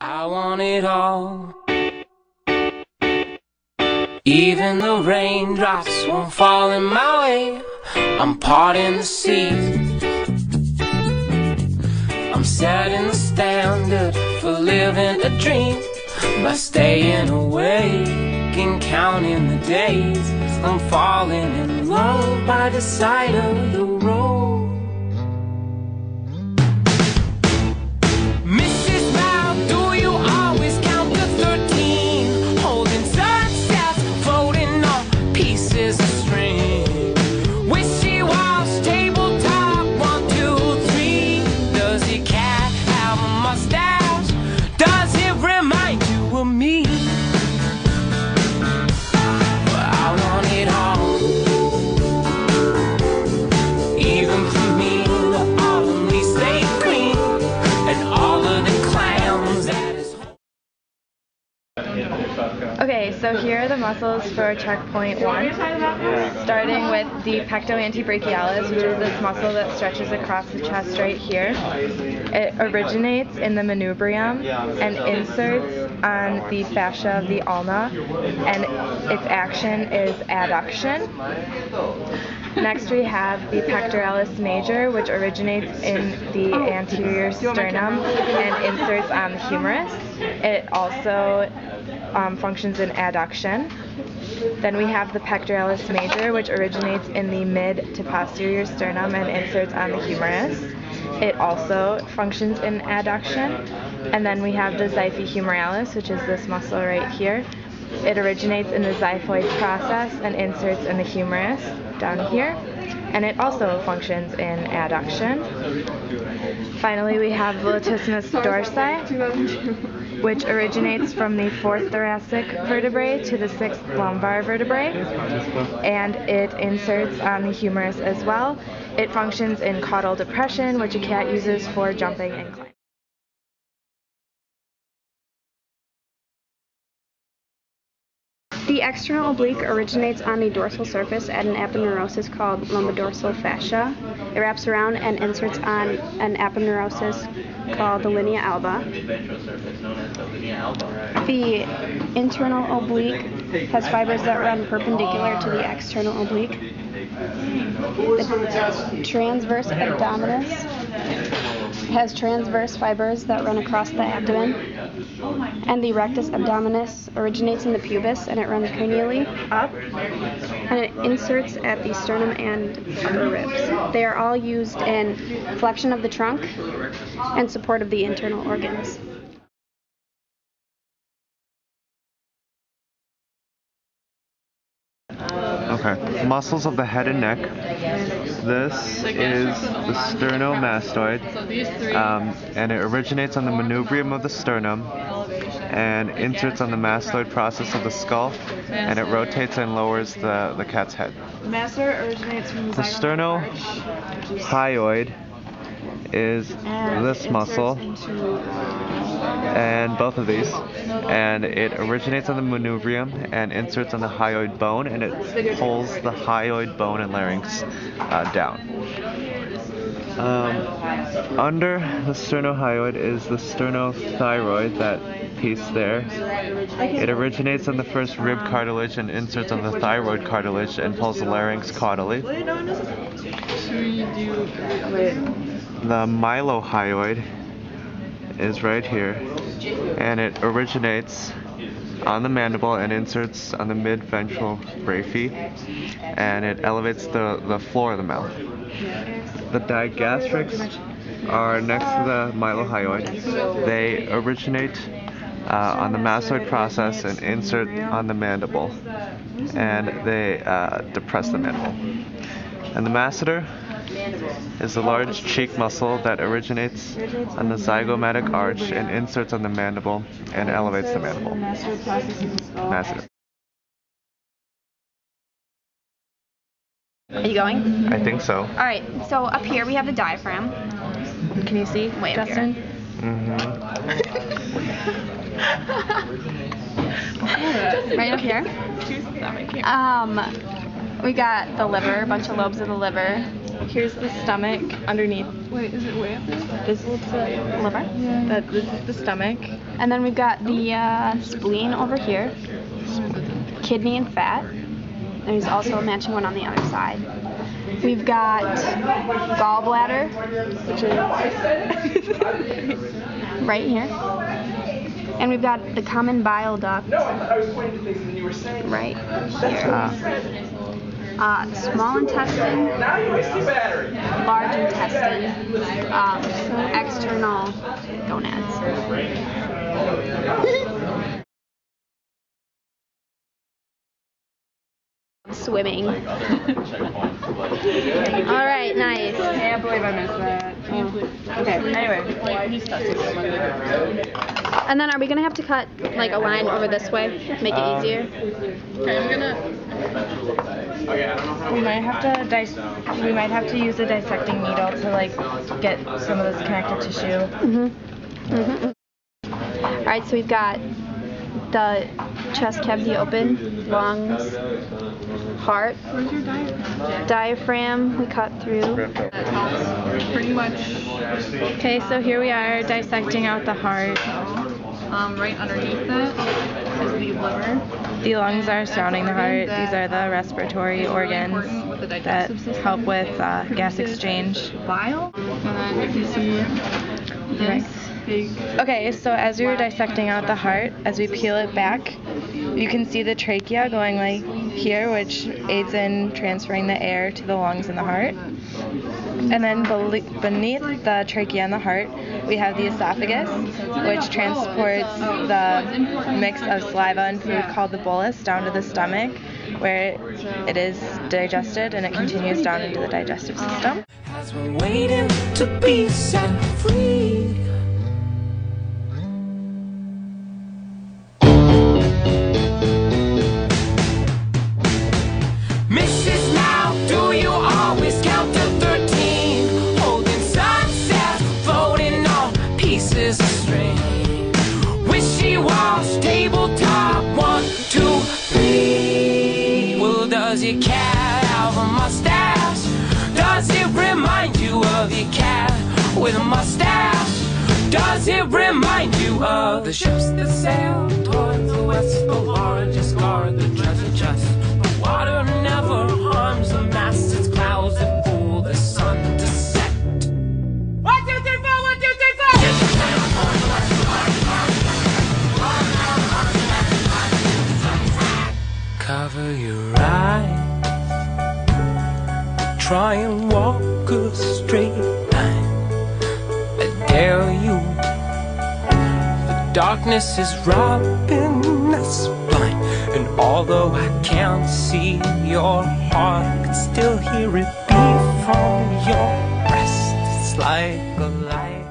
I want it all. Even the raindrops won't fall in my way. I'm parting the sea. I'm setting the standard for living a dream by staying awake and counting the days. I'm falling in love by the side of the road. Okay, so here are the muscles for checkpoint 1, starting with the pectoantebrachialis, which is this muscle that stretches across the chest right here. It originates in the manubrium and inserts on the fascia of the ulna, and its action is adduction. Next we have the pectoralis major, which originates in the anterior sternum and inserts on the humerus. It also functions in adduction. Then we have the pectoralis major, which originates in the mid to posterior sternum and inserts on the humerus. It also functions in adduction. And then we have the xiphohumerales, which is this muscle right here. It originates in the xiphoid process and inserts in the humerus down here. And it also functions in adduction. Finally, we have the latissimus dorsi, which originates from the 4th thoracic vertebrae to the 6th lumbar vertebrae, and it inserts on the humerus as well. It functions in caudal depression, which a cat uses for jumping and climbing. The external oblique originates on the dorsal surface at an aponeurosis called lumbodorsal fascia. It wraps around and inserts on an aponeurosis called the linea alba. The internal oblique has fibers that run perpendicular to the external oblique. The transverse abdominis has transverse fibers that run across the abdomen, and the rectus abdominis originates in the pubis and it runs cranially up, and it inserts at the sternum and upper ribs. They are all used in flexion of the trunk and support of the internal organs. Okay, muscles of the head and neck. This is the sternomastoid, and it originates on the manubrium of the sternum and inserts on the mastoid process of the skull, and it rotates and lowers the cat's head. The mastoid originates from the sternohyoid is this muscle, and both of these, and it originates on the manubrium and inserts on the hyoid bone, and it pulls the hyoid bone and larynx down. Under the sternohyoid is the sternothyroid, that piece there. It originates on the first rib cartilage and inserts on the thyroid cartilage and pulls the larynx caudally. The mylohyoid is right here, and it originates on the mandible and inserts on the mid-ventral brachy, and it elevates the floor of the mouth. The digastrics are next to the mylohyoid. They originate on the mastoid process and insert on the mandible, and they depress the mandible. And the masseter is the large cheek muscle that originates on the zygomatic arch and inserts on the mandible and elevates the mandible. Masseter. Are you going? I think so. Alright, so up here we have the diaphragm. Can you see, Way up Justin? here. Right up here. We got the liver, a bunch of lobes of the liver. Here's the stomach underneath. Wait, is it way up there? This is the liver. This is the stomach. And then we've got the spleen over here, kidney and fat. There's also a matching one on the other side. We've got gallbladder, which is right here. And we've got the common bile duct right here. Small intestine, large intestine, external gonads. Swimming. Alright, nice. I can't believe I missed that. Okay, anyway. And then are we going to have to cut like a line over this way? Make it easier? Okay, I'm gonna... We might have to use a dissecting needle to like get some of this connective tissue. Alright, so we've got the chest cavity open, lungs, heart, diaphragm we cut through. Pretty much. Okay, so here we are dissecting out the heart. Right underneath that is the liver. The lungs are surrounding the heart. These are the respiratory organs that help with gas exchange. Bile, and then you can see this big. Okay, so as we were dissecting out the heart, as we peel it back, you can see the trachea going like here, which aids in transferring the air to the lungs and the heart. And then beneath the trachea and the heart, we have the esophagus, which transports the mix of saliva and food called the bolus down to the stomach, where it is digested and it continues down into the digestive system. Has been waiting to be set free. Mrs. Now, do you always count to 13? Holding sunsets, floating on pieces of string. Wishy-wash, tabletop, 1, 2, 3. Well, does your cat have a mustache? Does it remind you of your cat with a mustache? Does it remind you of the ships that sail towards the west? The largest guard, the treasure chest. The water never harms the mast. It's clouds that fool the sun to set. 1, 2, 3, 4, 1, 2, 3, 4. Cover your eyes. Try and walk a straight line. I dare you. The darkness is robbing us blind, and although I can't see your heart, I can still hear it beat from your breast. It's like a light.